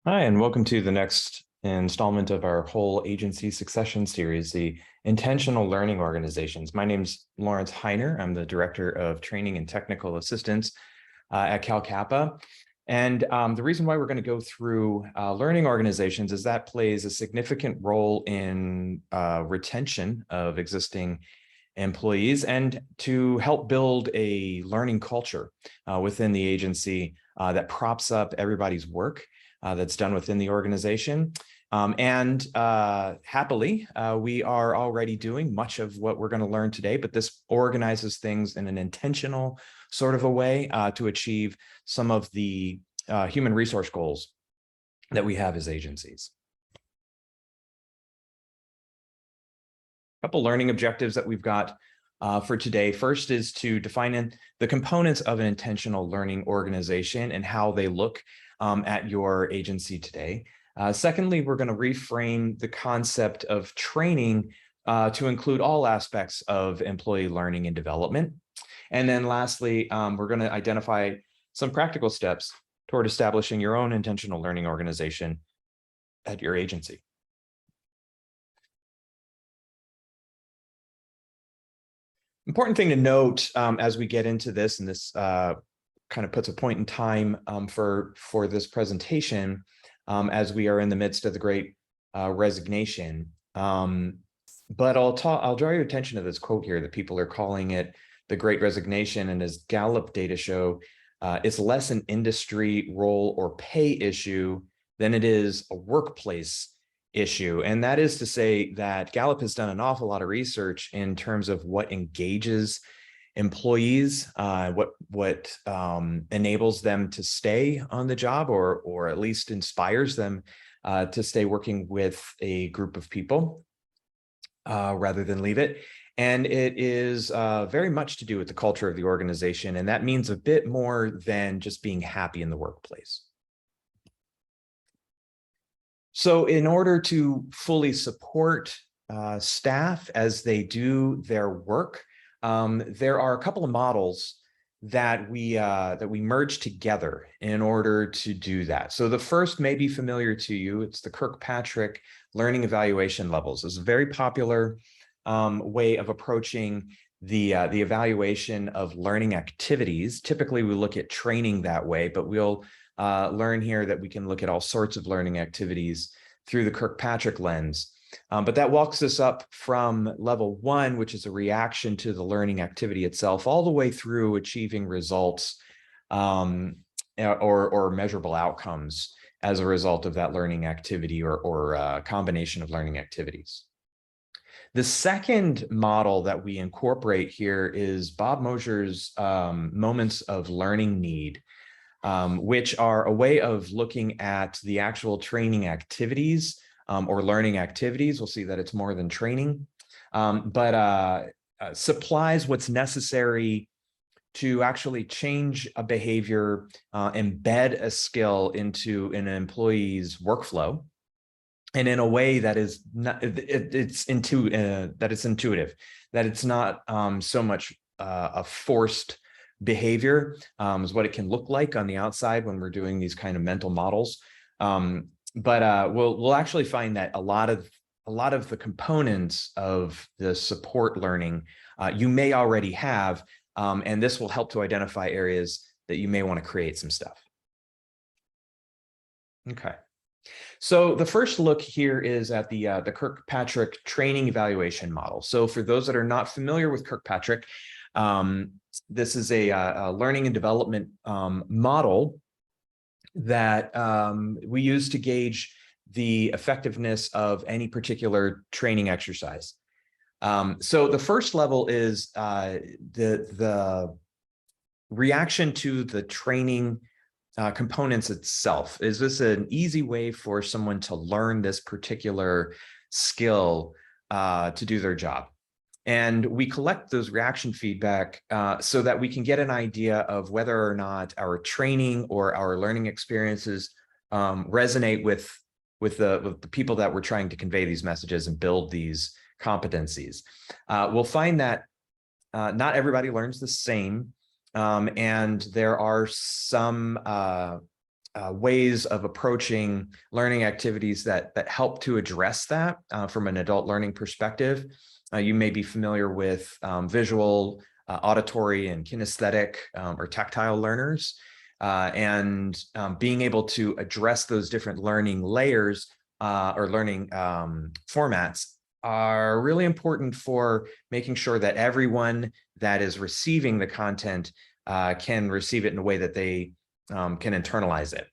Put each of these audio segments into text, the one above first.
Hi, and welcome to the next installment of our whole agency succession series, the Intentional Learning Organizations. My name's Lawrence Hiner. I'm the Director of Training and Technical Assistance at Cal Kappa. And the reason why we're going to go through learning organizations is that plays a significant role in retention of existing employees and to help build a learning culture within the agency that props up everybody's work that's done within the organization. Happily, we are already doing much of what we're going to learn today, but this organizes things in an intentional sort of a way to achieve some of the human resource goals that we have as agencies. A couple learning objectives that we've got for today. First is to define the components of an intentional learning organization and how they look at your agency today. Secondly, we're going to reframe the concept of training to include all aspects of employee learning and development. And then lastly, we're going to identify some practical steps toward establishing your own intentional learning organization at your agency. Important thing to note as we get into this, and this kind of puts a point in time for this presentation as we are in the midst of the Great Resignation. But I'll draw your attention to this quote here that people are calling it the Great Resignation, and as Gallup data show, it's less an industry role or pay issue than it is a workplace issue. And that is to say that Gallup has done an awful lot of research in terms of what engages employees, what enables them to stay on the job, or at least inspires them to stay working with a group of people rather than leave it. And it is very much to do with the culture of the organization. And that means a bit more than just being happy in the workplace. So in order to fully support staff as they do their work, there are a couple of models that we merge together in order to do that. So the first may be familiar to you. It's the Kirkpatrick learning evaluation levels. It's a very popular way of approaching the evaluation of learning activities. Typically, we look at training that way, but we'll learn here that we can look at all sorts of learning activities through the Kirkpatrick lens. But that walks us up from level 1, which is a reaction to the learning activity itself, all the way through achieving results or measurable outcomes as a result of that learning activity or combination of learning activities. The second model that we incorporate here is Bob Mosher's moments of learning need, which are a way of looking at the actual training activities or learning activities. We'll see that it's more than training, but supplies what's necessary to actually change a behavior, embed a skill into an employee's workflow, and in a way that is not, it's intuitive, that it's not so much a forced behavior is what it can look like on the outside when we're doing these kind of mental models. But we'll actually find that a lot of the components of the support learning you may already have, and this will help to identify areas that you may want to create some stuff. Okay. So the first look here is at the Kirkpatrick training evaluation model. So for those that are not familiar with Kirkpatrick, this is a learning and development model that we use to gauge the effectiveness of any particular training exercise. So the first level is the reaction to the training components itself. Is this an easy way for someone to learn this particular skill to do their job? And we collect those reaction feedback so that we can get an idea of whether or not our training or our learning experiences resonate with the people that we're trying to convey these messages and build these competencies. We'll find that not everybody learns the same, and there are some ways of approaching learning activities that help to address that from an adult learning perspective. You may be familiar with visual, auditory, and kinesthetic or tactile learners, and being able to address those different learning layers or learning formats are really important for making sure that everyone that is receiving the content can receive it in a way that they can internalize it.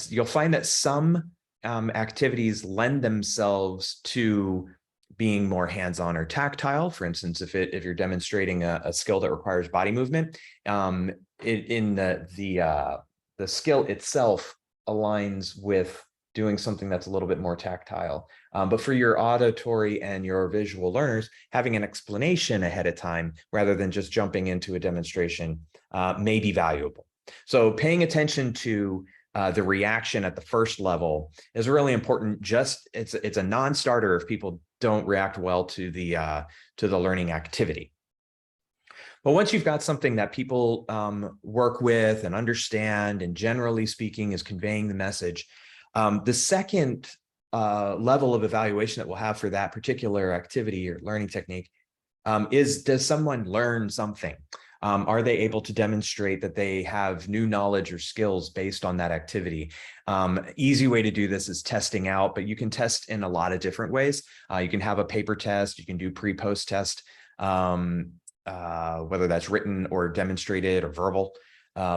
You'll find that some activities lend themselves to being more hands-on or tactile. For instance, if you're demonstrating a skill that requires body movement, in the skill itself aligns with doing something that's a little bit more tactile. But for your auditory and your visual learners, having an explanation ahead of time rather than just jumping into a demonstration may be valuable. So paying attention to the reaction at the first level is really important. It's a non-starter if people don't react well to the learning activity. But once you've got something that people work with and understand, and generally speaking is conveying the message, the second level of evaluation that we'll have for that particular activity or learning technique is, does someone learn something? Are they able to demonstrate that they have new knowledge or skills based on that activity? Easy way to do this is testing out, but you can test in a lot of different ways. You can have a paper test, you can do pre-post test, whether that's written or demonstrated or verbal,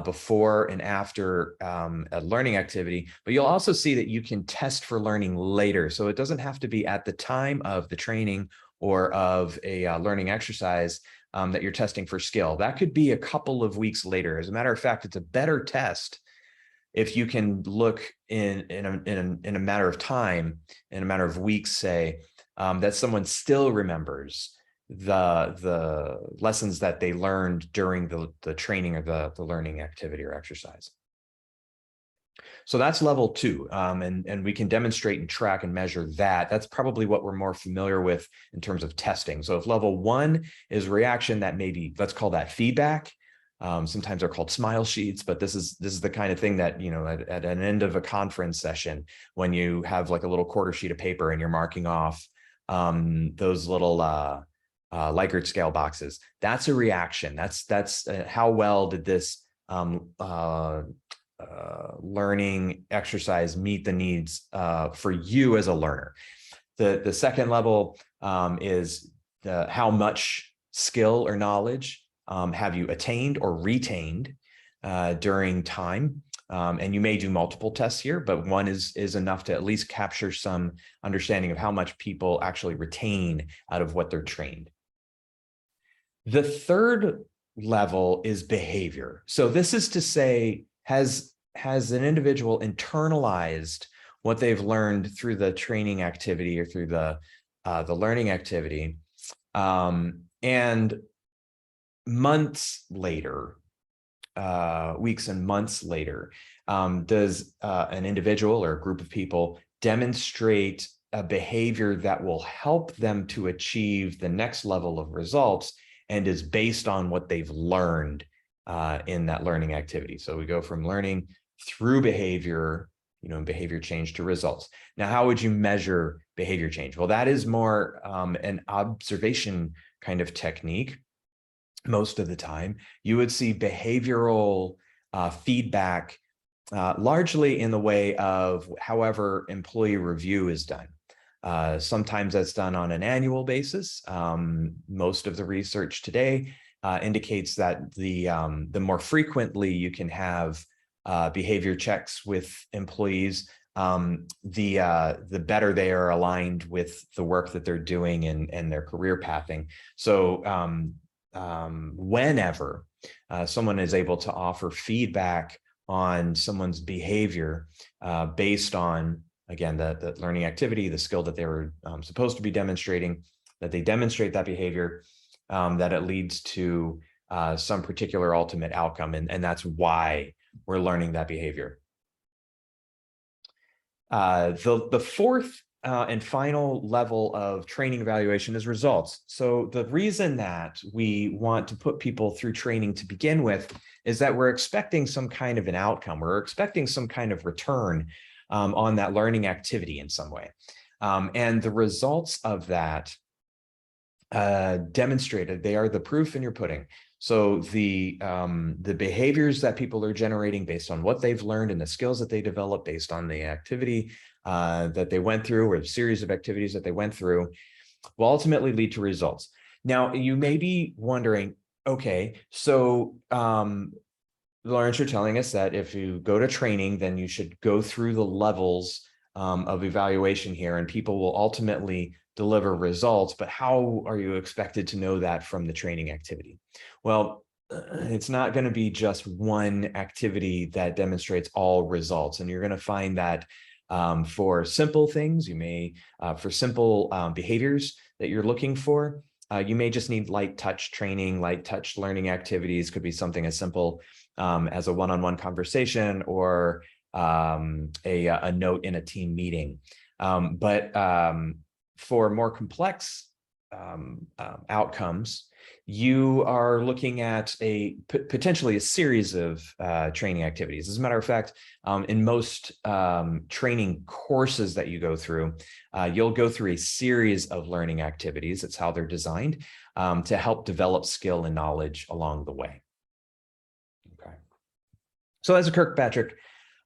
before and after a learning activity. But you'll also see that you can test for learning later. So it doesn't have to be at the time of the training or of a learning exercise that you're testing for skill. That could be a couple of weeks later. As a matter of fact, it's a better test if you can look in a matter of time, in a matter of weeks, say, that someone still remembers the lessons that they learned during the training or the learning activity or exercise. So that's level 2, and we can demonstrate and track and measure that. That's probably what we're more familiar with in terms of testing. So if level 1 is reaction, that maybe, let's call that feedback. Sometimes they're called smile sheets, but this is the kind of thing that, you know, at an end of a conference session, when you have like a little quarter sheet of paper and you're marking off those little Likert scale boxes, that's a reaction. That's how well did this learning exercise meet the needs for you as a learner. The second level is how much skill or knowledge have you attained or retained during time. And you may do multiple tests here, but one is enough to at least capture some understanding of how much people actually retain out of what they're trained. The third level is behavior. So this is to say, has an individual internalized what they've learned through the training activity or through the learning activity, and months later, weeks and months later, does an individual or a group of people demonstrate a behavior that will help them to achieve the next level of results and is based on what they've learned in that learning activity. So we go from learning through behavior, you know, behavior change to results. Now, how would you measure behavior change? Well, that is more an observation kind of technique. Most of the time, you would see behavioral feedback largely in the way of however employee review is done. Sometimes that's done on an annual basis. Most of the research today indicates that the more frequently you can have behavior checks with employees, the better they are aligned with the work that they're doing and their career pathing. So whenever someone is able to offer feedback on someone's behavior based on, again, the learning activity, the skill that they were supposed to be demonstrating, that they demonstrate that behavior, that it leads to some particular ultimate outcome. And that's why we're learning that behavior. The fourth and final level of training evaluation is results. So the reason that we want to put people through training to begin with is that we're expecting some kind of an outcome. We're expecting some kind of return on that learning activity in some way. And the results of that demonstrated, they are the proof in your pudding. So the behaviors that people are generating based on what they've learned and the skills that they develop based on the activity that they went through, or the series of activities that they went through, will ultimately lead to results. Now, you may be wondering, okay, so Lawrence, you're telling us that if you go to training, then you should go through the levels of evaluation here, and people will ultimately deliver results. But how are you expected to know that from the training activity? Well, it's not going to be just one activity that demonstrates all results. And you're going to find that for simple things, you may, for simple behaviors that you're looking for, you may just need light touch training, light touch learning activities. Could be something as simple as a one-on-one conversation or a note in a team meeting. But for more complex outcomes, you are looking at potentially a series of training activities. As a matter of fact, in most training courses that you go through, you'll go through a series of learning activities. It's how they're designed to help develop skill and knowledge along the way. Okay. So that's a Kirkpatrick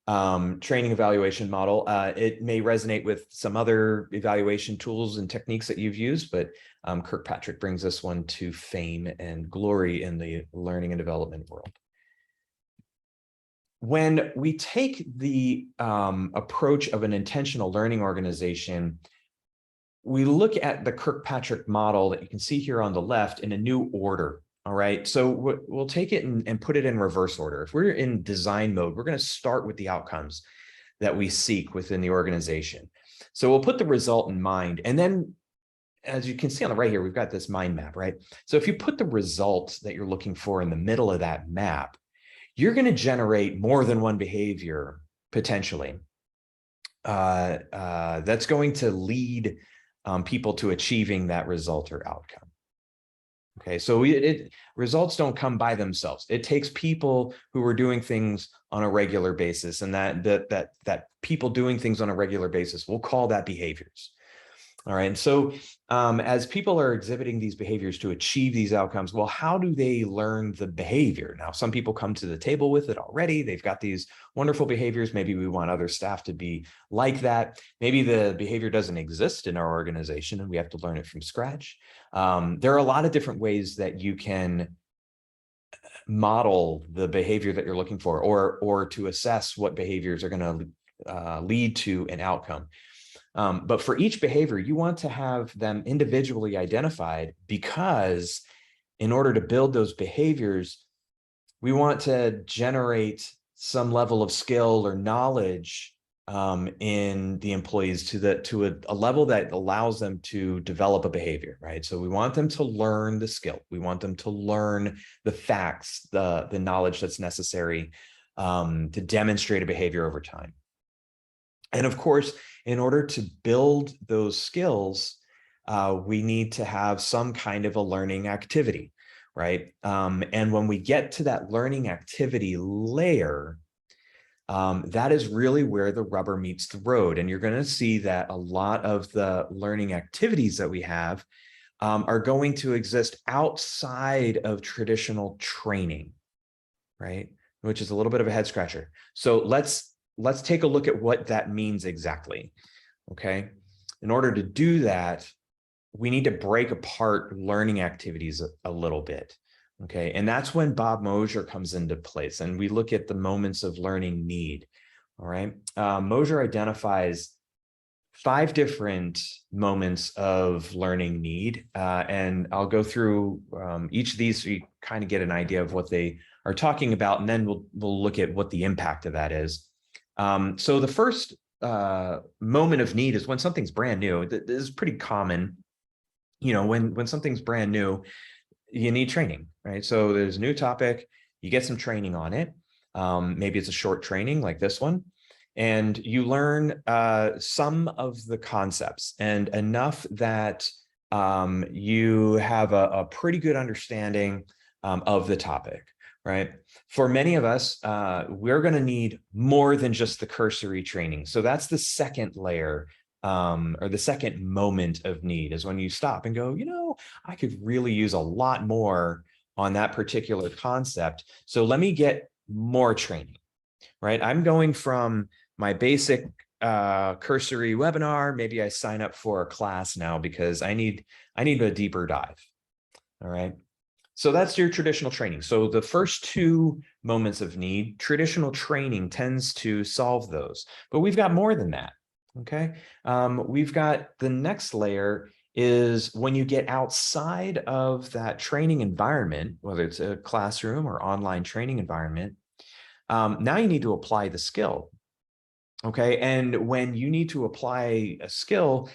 training evaluation model. It may resonate with some other evaluation tools and techniques that you've used, but Kirkpatrick brings this one to fame and glory in the learning and development world. When we take the approach of an intentional learning organization, we look at the Kirkpatrick model that you can see here on the left in a new order. All right, so we'll take it and put it in reverse order. If we're in design mode, we're going to start with the outcomes that we seek within the organization. So we'll put the result in mind. And then, as you can see on the right here, we've got this mind map, right? So if you put the results that you're looking for in the middle of that map, you're going to generate more than one behavior, potentially. That's going to lead people to achieving that result or outcome. Okay, so results don't come by themselves. It takes people who are doing things on a regular basis, and that people doing things on a regular basis, we'll call that behaviors. All right, and so as people are exhibiting these behaviors to achieve these outcomes, well, how do they learn the behavior? Now, some people come to the table with it already. They've got these wonderful behaviors. Maybe we want other staff to be like that. Maybe the behavior doesn't exist in our organization and we have to learn it from scratch. There are a lot of different ways that you can model the behavior that you're looking for, or to assess what behaviors are going to lead to an outcome. But for each behavior, you want to have them individually identified, because in order to build those behaviors, we want to generate some level of skill or knowledge in the employees to a level that allows them to develop a behavior, right? So we want them to learn the skill. We want them to learn the facts, the knowledge that's necessary to demonstrate a behavior over time. And of course, in order to build those skills, we need to have some kind of a learning activity, right? And when we get to that learning activity layer, that is really where the rubber meets the road. And you're going to see that a lot of the learning activities that we have are going to exist outside of traditional training, right? Which is a little bit of a head scratcher. So let's take a look at what that means exactly, okay? In order to do that, we need to break apart learning activities a little bit, okay? And that's when Bob Mosier comes into place, and we look at the moments of learning need, all right? Mosier identifies 5 different moments of learning need, and I'll go through each of these so you kind of get an idea of what they are talking about, and then we'll look at what the impact of that is. So the first moment of need is when something's brand new. This is pretty common. You know, when something's brand new, you need training, right? So there's a new topic, you get some training on it. Maybe it's a short training like this one. and you learn some of the concepts and enough that you have a pretty good understanding of the topic, right? For many of us, we're going to need more than just the cursory training. So that's the second layer, or the second moment of need, is when you stop and go, I could really use a lot more on that particular concept. So let me get more training, right? I'm going from my basic cursory webinar. Maybe I sign up for a class now because I need a deeper dive. All right. So that's your traditional training. So the first two moments of need, traditional training tends to solve those, but we've got more than that. Okay. We've got the next layer is when you get outside of that training environment, whether it's a classroom or online training environment. Now you need to apply the skill. Okay. And when you need to apply a skill,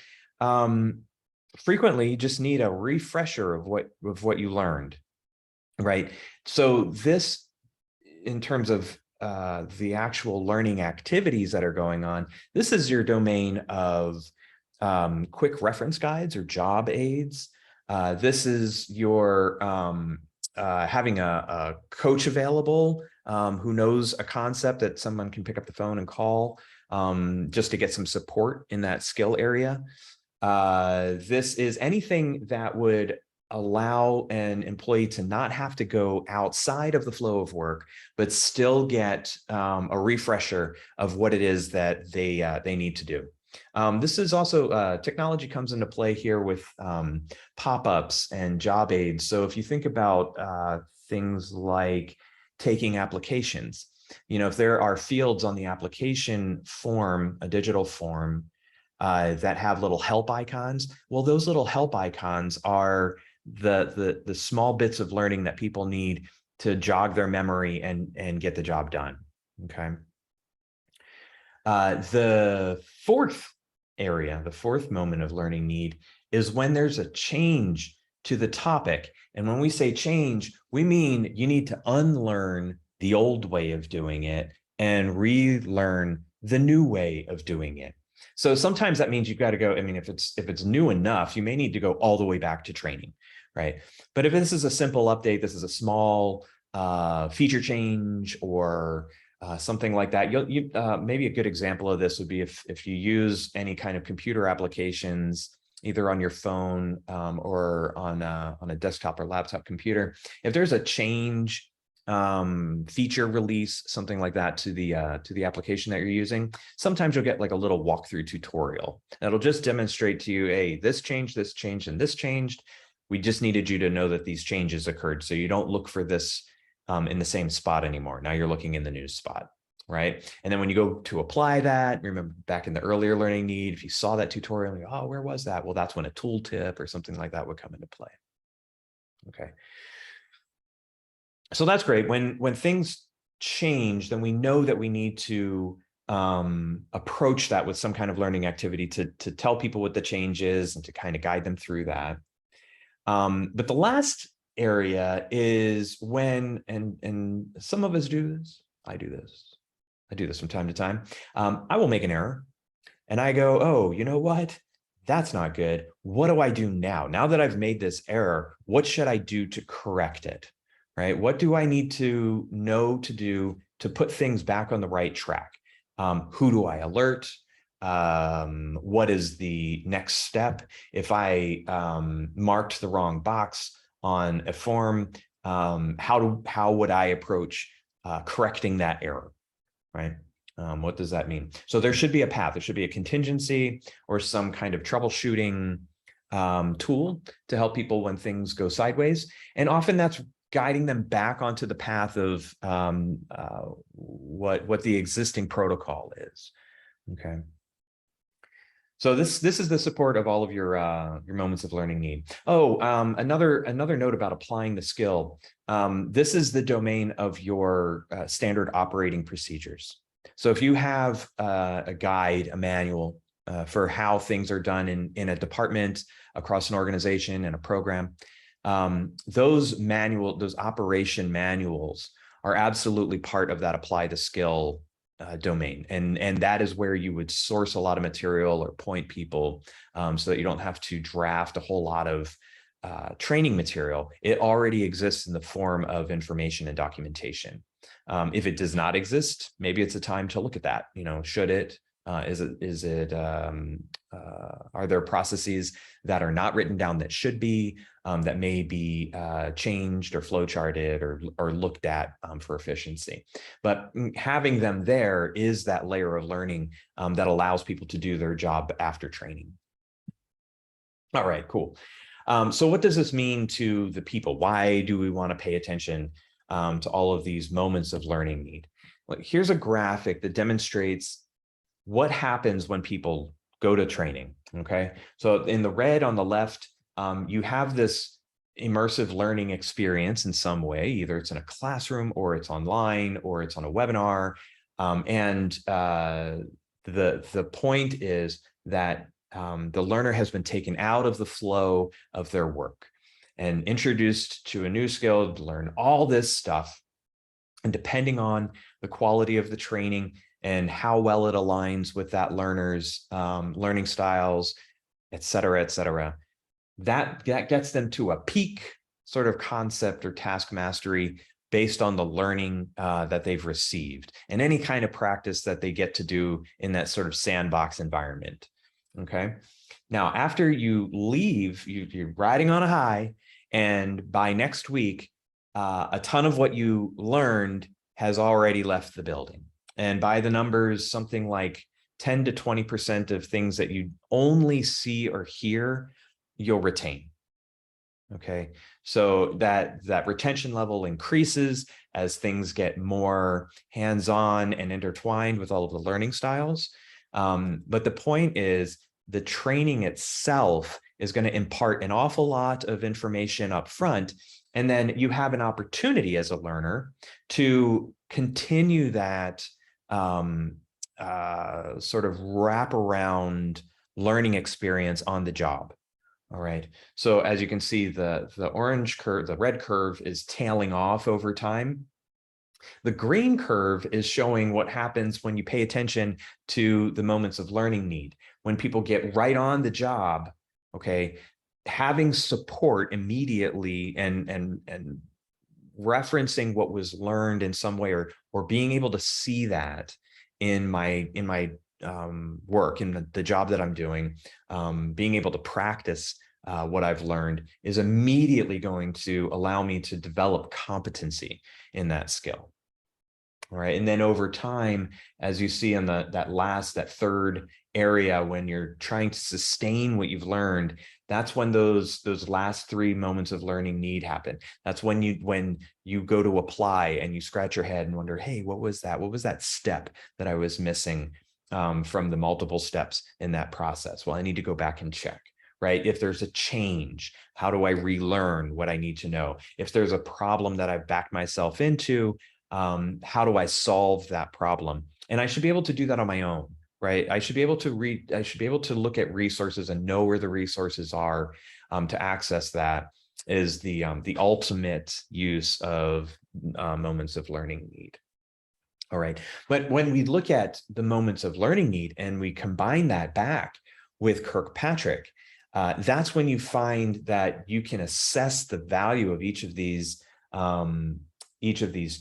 frequently you just need a refresher of what you learned. Right. So this, in terms of the actual learning activities that are going on, this is your domain of quick reference guides or job aids. This is your having a coach available who knows a concept that someone can pick up the phone and call just to get some support in that skill area. This is anything that would allow an employee to not have to go outside of the flow of work, but still get a refresher of what it is that they need to do. This is also, technology comes into play here with pop-ups and job aids. So if you think about things like taking applications, if there are fields on the application form, a digital form, that have little help icons, well, those little help icons are the small bits of learning that people need to jog their memory and get the job done. Okay. The fourth area, the fourth moment of learning need, is when there's a change to the topic. And when we say change, we mean you need to unlearn the old way of doing it and relearn the new way of doing it. So sometimes that means you've got to go, if it's new enough, you may need to go all the way back to training, right? But if this is a simple update, this is a small feature change or something like that. Maybe a good example of this would be if you use any kind of computer applications, either on your phone or on a desktop or laptop computer. If there's a change, feature release, something like that to the application that you're using, sometimes you'll get like a little walkthrough tutorial that'll just demonstrate to you, hey, this changed, and this changed. We just needed you to know that these changes occurred, so you don't look for this in the same spot anymore. Now you're looking in the new spot, right? And then when you go to apply that, remember back in the earlier learning need, if you saw that tutorial, and you go, oh, where was that? Well, that's when a tooltip or something like that would come into play. Okay. So that's great. When things change, then we know that we need to approach that with some kind of learning activity to tell people what the change is and to kind of guide them through that. But the last area is when, and some of us do this, I do this from time to time. I will make an error and I go, oh, you know what? That's not good. What do I do now? Now that I've made this error, what should I do to correct it? Right? What do I need to know to do to put things back on the right track? Who do I alert? What is the next step? If I marked the wrong box on a form, how would I approach correcting that error, right? What does that mean? So there should be a path. There should be a contingency or some kind of troubleshooting tool to help people when things go sideways. And often that's guiding them back onto the path of what the existing protocol is. Okay. So this is the support of all of your moments of learning need. Oh, another note about applying the skill. This is the domain of your standard operating procedures. So if you have a guide, a manual for how things are done in a department, across an organization, in a program, those operation manuals are absolutely part of that apply the skill domain. And that is where you would source a lot of material or point people so that you don't have to draft a whole lot of training material. It already exists in the form of information and documentation. If it does not exist, maybe it's a time to look at that. Should it? Are there processes that are not written down that should be, that may be changed or flowcharted or looked at for efficiency? But having them there is that layer of learning that allows people to do their job after training. All right, cool. So what does this mean to the people? Why do we want to pay attention to all of these moments of learning need? Well, here's a graphic that demonstrates what happens when people go to training, okay? So in the red on the left, you have this immersive learning experience in some way. Either it's in a classroom or it's online or it's on a webinar. The point is that the learner has been taken out of the flow of their work and introduced to a new skill to learn all this stuff. And depending on the quality of the training and how well it aligns with that learner's learning styles, et cetera, that gets them to a peak sort of concept or task mastery based on the learning that they've received and any kind of practice that they get to do in that sort of sandbox environment. Okay. Now, after you leave, you're riding on a high, and by next week, a ton of what you learned has already left the building. And by the numbers, something like 10 to 20% of things that you only see or hear, you'll retain. Okay, so that retention level increases as things get more hands-on and intertwined with all of the learning styles. But the point is, the training itself is going to impart an awful lot of information up front, and then you have an opportunity as a learner to continue that sort of wraparound learning experience on the job. All right. So as you can see, the orange curve, the red curve is tailing off over time. The green curve is showing what happens when you pay attention to the moments of learning need. When people get right on the job, okay, having support immediately and referencing what was learned in some way, or being able to see that in my work, in the job that I'm doing, being able to practice what I've learned is immediately going to allow me to develop competency in that skill. All right. And then over time, as you see in that third area, when you're trying to sustain what you've learned, that's when those last three moments of learning need happen. That's when you go to apply and you scratch your head and wonder, hey, what was that? What was that step that I was missing from the multiple steps in that process? Well, I need to go back and check. Right? If there's a change, how do I relearn what I need to know? If there's a problem that I've backed myself into, how do I solve that problem? And I should be able to do that on my own, right? I should be able to look at resources and know where the resources are to access that is the ultimate use of moments of learning need. All right. But when we look at the moments of learning need and we combine that back with Kirkpatrick, that's when you find that you can assess the value of each of these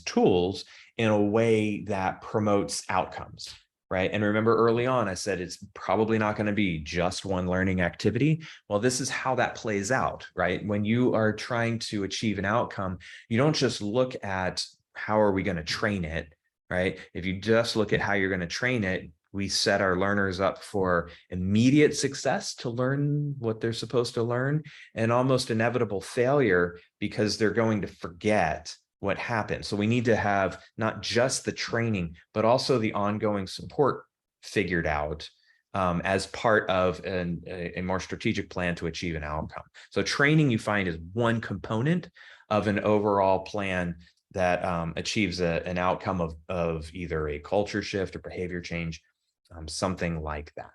tools in a way that promotes outcomes, right? And remember early on, I said it's probably not going to be just one learning activity. Well, this is how that plays out, right? When you are trying to achieve an outcome, you don't just look at how are we going to train it, right? If you just look at how you're going to train it, we set our learners up for immediate success to learn what they're supposed to learn, and almost inevitable failure because they're going to forget what happened. So we need to have not just the training, but also the ongoing support figured out as part of a more strategic plan to achieve an outcome. So training, you find, is one component of an overall plan that achieves an outcome of either a culture shift or behavior change, something like that.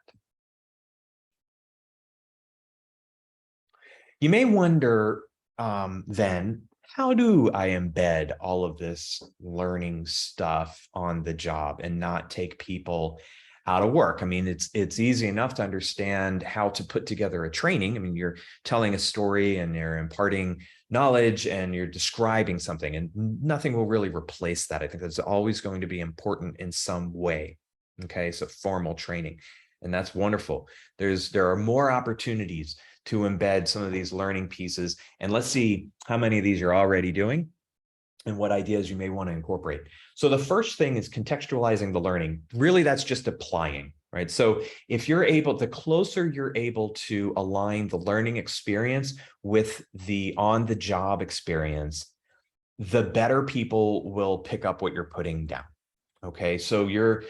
You may wonder then, how do I embed all of this learning stuff on the job and not take people out of work? I mean, it's easy enough to understand how to put together a training. I mean, you're telling a story and you're imparting knowledge and you're describing something, and nothing will really replace that. I think that's always going to be important in some way. Okay, so formal training, and that's wonderful. There are more opportunities to embed some of these learning pieces, and let's see how many of these you're already doing and what ideas you may want to incorporate. So the first thing is contextualizing the learning. Really, that's just applying, right? So if you're able, the closer you're able to align the learning experience with the on-the-job experience, the better people will pick up what you're putting down. Okay, so your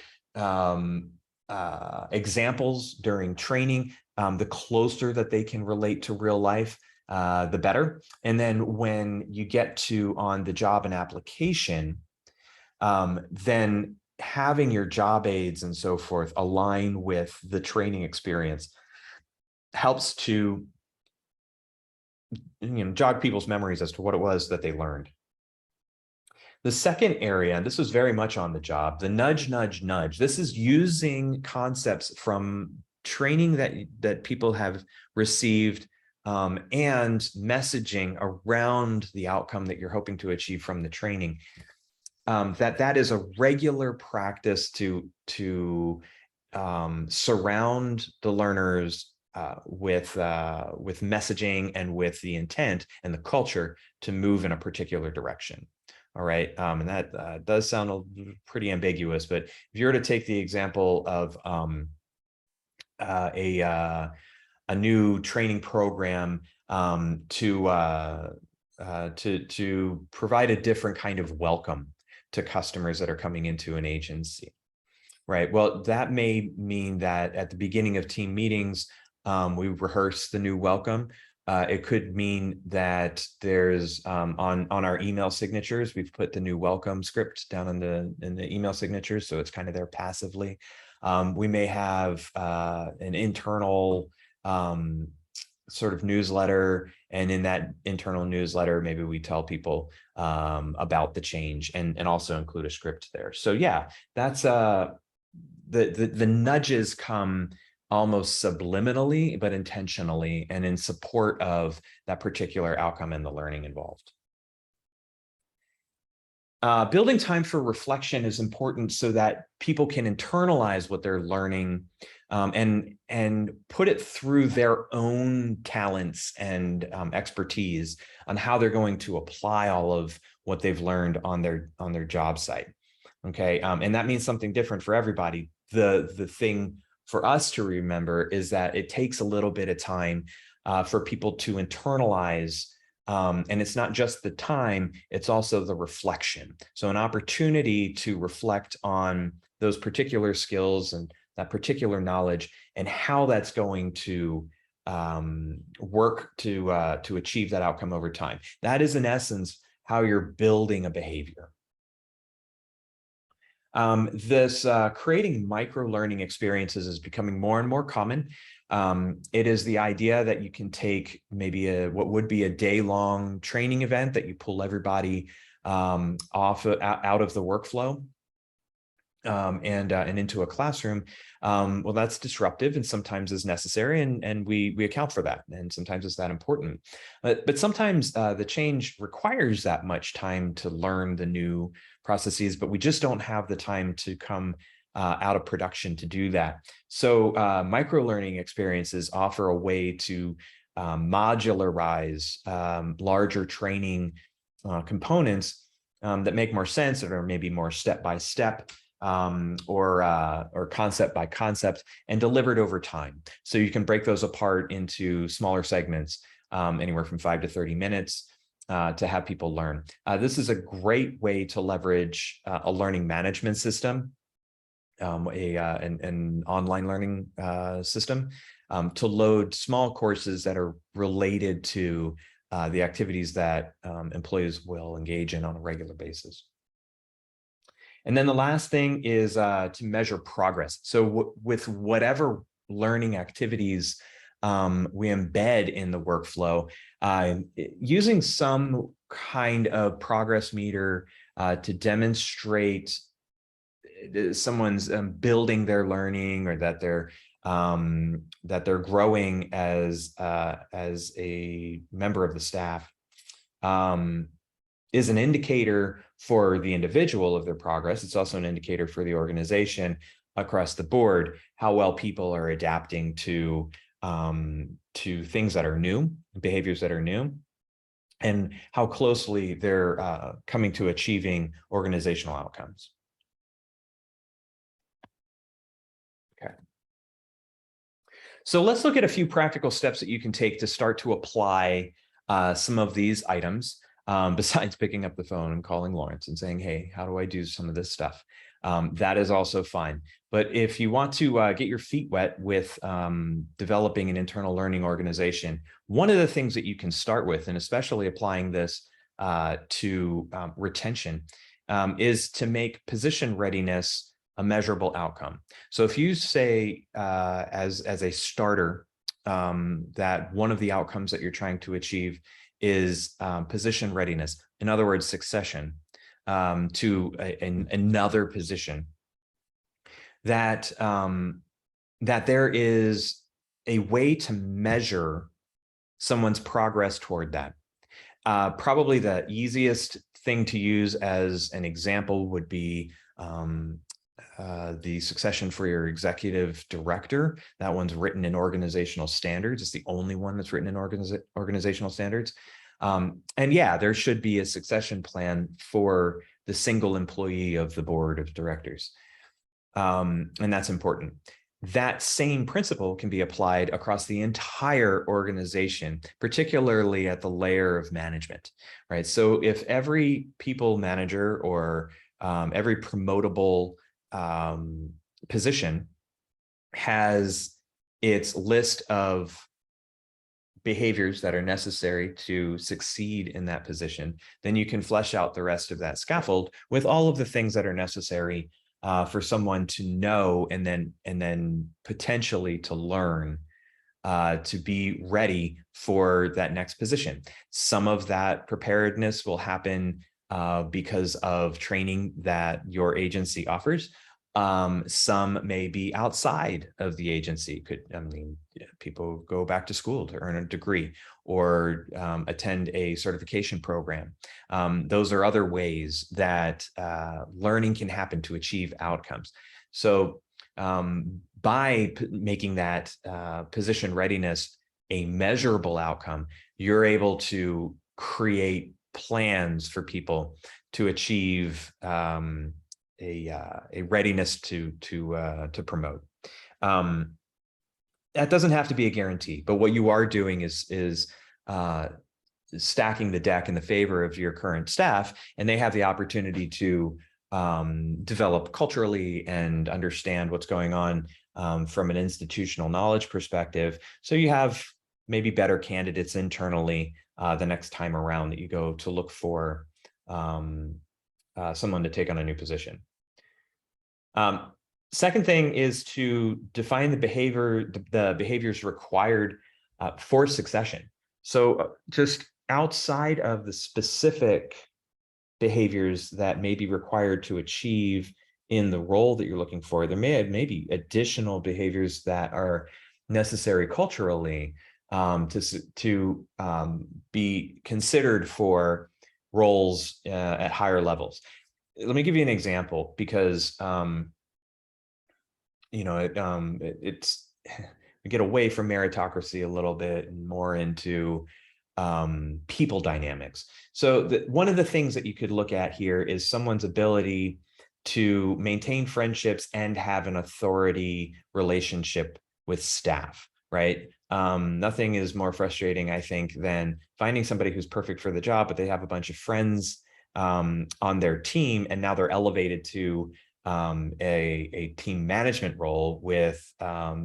examples during training, the closer that they can relate to real life, the better. And then when you get to on the job and application, then having your job aids and so forth align with the training experience helps to, jog people's memories as to what it was that they learned. The second area, and this was very much on the job, the nudge, nudge, nudge. This is using concepts from training that people have received, and messaging around the outcome that you're hoping to achieve from the training. That is a regular practice to surround the learners with messaging and with the intent and the culture to move in a particular direction. All right, and that does sound pretty ambiguous, but if you were to take the example of a new training program to provide a different kind of welcome to customers that are coming into an agency, right? Well, that may mean that at the beginning of team meetings, we rehearse the new welcome. It could mean that there's on our email signatures, we've put the new welcome script down in the email signatures, so it's kind of there passively. We may have an internal sort of newsletter, and in that internal newsletter, maybe we tell people about the change and also include a script there. So yeah, that's the nudges come almost subliminally, but intentionally and in support of that particular outcome and the learning involved. Building time for reflection is important so that people can internalize what they're learning, and put it through their own talents and expertise on how they're going to apply all of what they've learned on their job site. Okay, and that means something different for everybody. The thing for us to remember is that it takes a little bit of time for people to internalize. And it's not just the time, it's also the reflection. So an opportunity to reflect on those particular skills and that particular knowledge and how that's going to work to achieve that outcome over time. That is in essence how you're building a behavior. This creating micro-learning experiences is becoming more and more common. It is the idea that you can take maybe what would be a day-long training event that you pull everybody out of the workflow and into a classroom. Well, that's disruptive and sometimes is necessary, and we account for that, and sometimes it's that important. But sometimes the change requires that much time to learn the new processes, but we just don't have the time to come out of production to do that. So micro-learning experiences offer a way to modularize larger training components that make more sense, or maybe more step-by-step, or concept by concept, and delivered over time. So you can break those apart into smaller segments, anywhere from 5 to 30 minutes, to have people learn. This is a great way to leverage a learning management system, an online learning system, to load small courses that are related to the activities that employees will engage in on a regular basis. And then the last thing is to measure progress. So with whatever learning activities we embed in the workflow using some kind of progress meter to demonstrate someone's building their learning, or that they're growing as a member of the staff, is an indicator for the individual of their progress. It's also an indicator for the organization across the board, how well people are adapting to things that are new, behaviors that are new, and how closely they're coming to achieving organizational outcomes. Okay. So let's look at a few practical steps that you can take to start to apply some of these items, besides picking up the phone and calling Lawrence and saying, hey, how do I do some of this stuff? That is also fine. But if you want to get your feet wet with developing an internal learning organization, one of the things that you can start with, and especially applying this to retention, is to make position readiness a measurable outcome. So if you say as a starter that one of the outcomes that you're trying to achieve is position readiness, in other words, succession to another position, that there is a way to measure someone's progress toward that. Probably the easiest thing to use as an example would be the succession for your executive director. That one's written in organizational standards. It's the only one that's written in organizational standards. And yeah, there should be a succession plan for the single employee of the board of directors. And that's important. That same principle can be applied across the entire organization, particularly at the layer of management, right? So if every people manager or every promotable position has its list of behaviors that are necessary to succeed in that position, then you can flesh out the rest of that scaffold with all of the things that are necessary for someone to know and then potentially to learn to be ready for that next position. Some of that preparedness will happen because of training that your agency offers. Some may be outside of the agency. People go back to school to earn a degree or attend a certification program. Those are other ways that learning can happen to achieve outcomes. So by making that position readiness a measurable outcome, you're able to create plans for people to achieve a readiness to promote. That doesn't have to be a guarantee, but what you are doing is stacking the deck in the favor of your current staff, and they have the opportunity to develop culturally and understand what's going on from an institutional knowledge perspective. So you have maybe better candidates internally the next time around that you go to look for someone to take on a new position. Second thing is to define the behaviors required for succession. So just outside of the specific behaviors that may be required to achieve in the role that you're looking for, there may be additional behaviors that are necessary culturally to be considered for roles at higher levels. Let me give you an example, because it's we get away from meritocracy a little bit and more into people dynamics. So one of the things that you could look at here is someone's ability to maintain friendships and have an authority relationship with staff, right? Nothing is more frustrating, I think, than finding somebody who's perfect for the job, but they have a bunch of friends on their team, and now they're elevated to a team management role with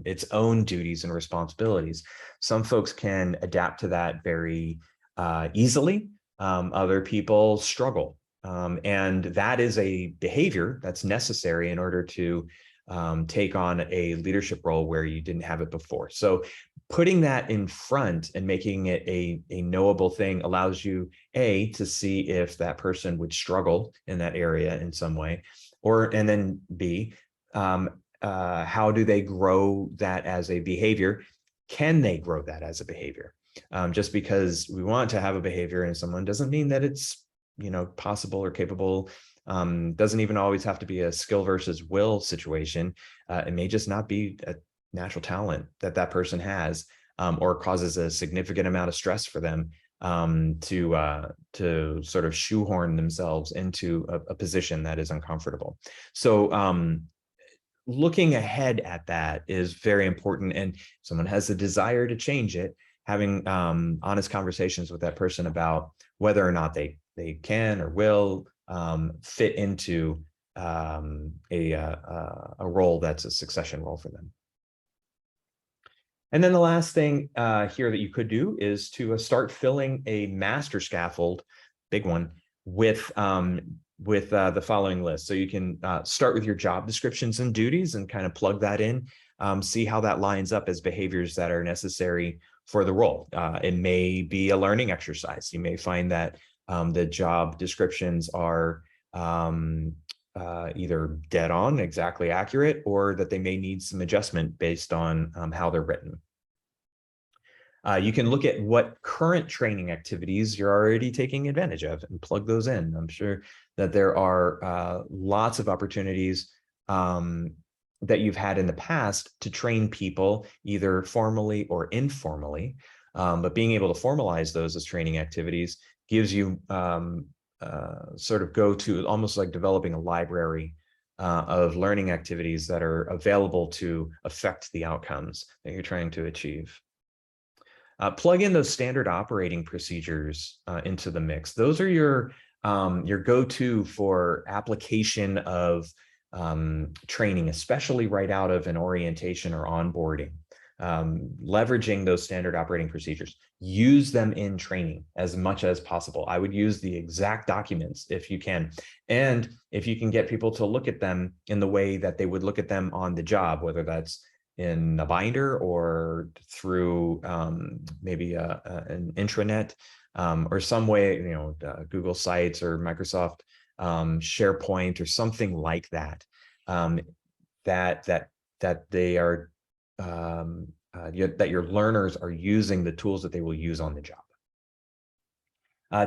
its own duties and responsibilities. Some folks can adapt to that very easily. Other people struggle. And that is a behavior that's necessary in order to take on a leadership role where you didn't have it before. So putting that in front and making it a knowable thing allows you, A, to see if that person would struggle in that area in some way, and then B, how do they grow that as a behavior? Can they grow that as a behavior? Just because we want to have a behavior in someone doesn't mean that it's, possible or capable. Doesn't even always have to be a skill versus will situation. It may just not be a natural talent that person has, or causes a significant amount of stress for them, to sort of shoehorn themselves into a position that is uncomfortable. So looking ahead at that is very important. And if someone has a desire to change it, having honest conversations with that person about whether or not they can or will fit into a role that's a succession role for them. And then the last thing here that you could do is to start filling a master scaffold, big one, with the following list. So you can start with your job descriptions and duties and kind of plug that in, see how that lines up as behaviors that are necessary for the role. It may be a learning exercise. You may find that the job descriptions are either dead on, exactly accurate, or that they may need some adjustment based on how they're written. You can look at what current training activities you're already taking advantage of and plug those in. I'm sure that there are lots of opportunities that you've had in the past to train people either formally or informally, but being able to formalize those as training activities gives you sort of go to almost like developing a library of learning activities that are available to affect the outcomes that you're trying to achieve. Plug in those standard operating procedures into the mix. Those are your go-to for application of training, especially right out of an orientation or onboarding. Leveraging those standard operating procedures. Use them in training as much as possible. I would use the exact documents if you can. And if you can get people to look at them in the way that they would look at them on the job, whether that's in a binder or through maybe an intranet or some way, Google Sites or Microsoft SharePoint or something like that, that they are that your learners are using the tools that they will use on the job.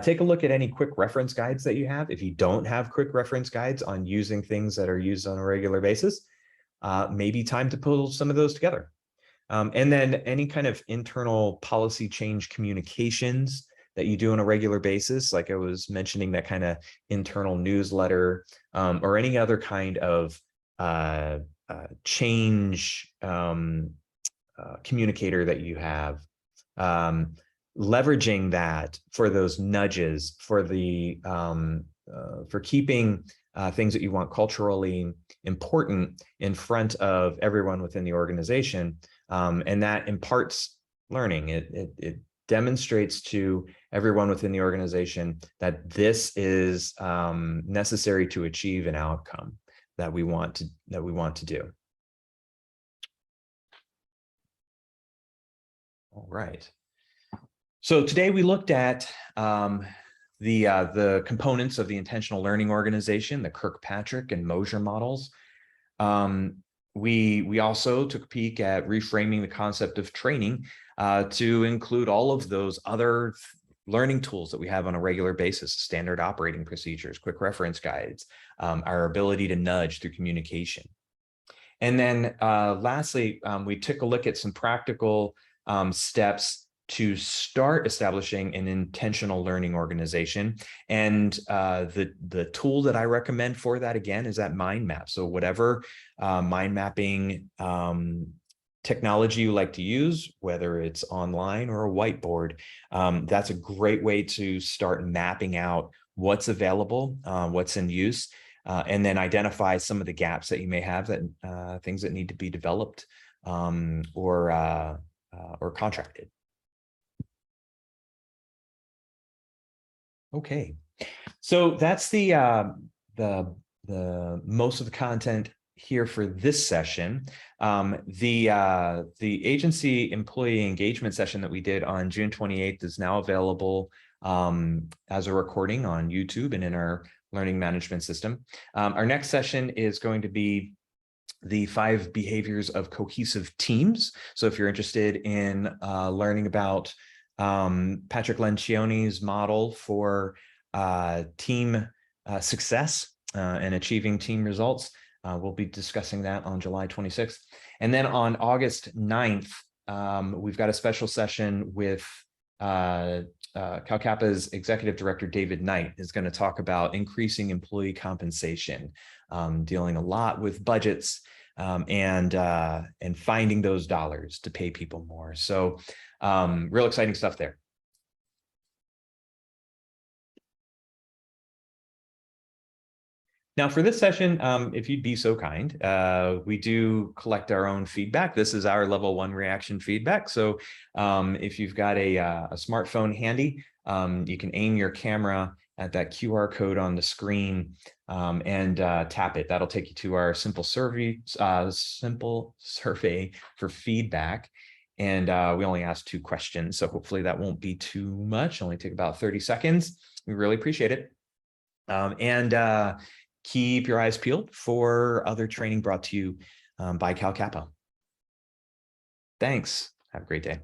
Take a look at any quick reference guides that you have. If you don't have quick reference guides on using things that are used on a regular basis, maybe time to pull some of those together. And then any kind of internal policy change communications that you do on a regular basis, like I was mentioning, that kind of internal newsletter, or any other kind of change communicator that you have, leveraging that for those nudges, for the for keeping things that you want culturally important in front of everyone within the organization, and that imparts learning. It demonstrates to everyone within the organization that this is necessary to achieve an outcome that we want to do. All right. So today we looked at the components of the intentional learning organization, the Kirkpatrick and Mosier models. We also took a peek at reframing the concept of training to include all of those other learning tools that we have on a regular basis: standard operating procedures, quick reference guides, our ability to nudge through communication. And then lastly, we took a look at some practical steps to start establishing an intentional learning organization. And the tool that I recommend for that, again, is that mind map. So whatever mind mapping technology you like to use, whether it's online or a whiteboard, that's a great way to start mapping out what's available, what's in use, and then identify some of the gaps that you may have, that things that need to be developed or contracted. Okay, so that's the most of the content here for this session. The agency employee engagement session that we did on June 28th is now available as a recording on YouTube and in our learning management system. Our next session is going to be the 5 behaviors of cohesive teams. So if you're interested in learning about Patrick Lencioni's model for team success and achieving team results, we'll be discussing that on July 26th. And then on August 9th, we've got a special session with CalCappa's Executive Director, David Knight, is going to talk about increasing employee compensation, dealing a lot with budgets and finding those dollars to pay people more. So real exciting stuff there. Now for this session, if you'd be so kind, we do collect our own feedback. This is our level 1 reaction feedback. So if you've got a smartphone handy, you can aim your camera at that QR code on the screen and tap it. That'll take you to our simple survey for feedback. And we only asked 2 questions, so hopefully that won't be too much. Only take about 30 seconds. We really appreciate it. Keep your eyes peeled for other training brought to you by CalCappa. Thanks. Have a great day.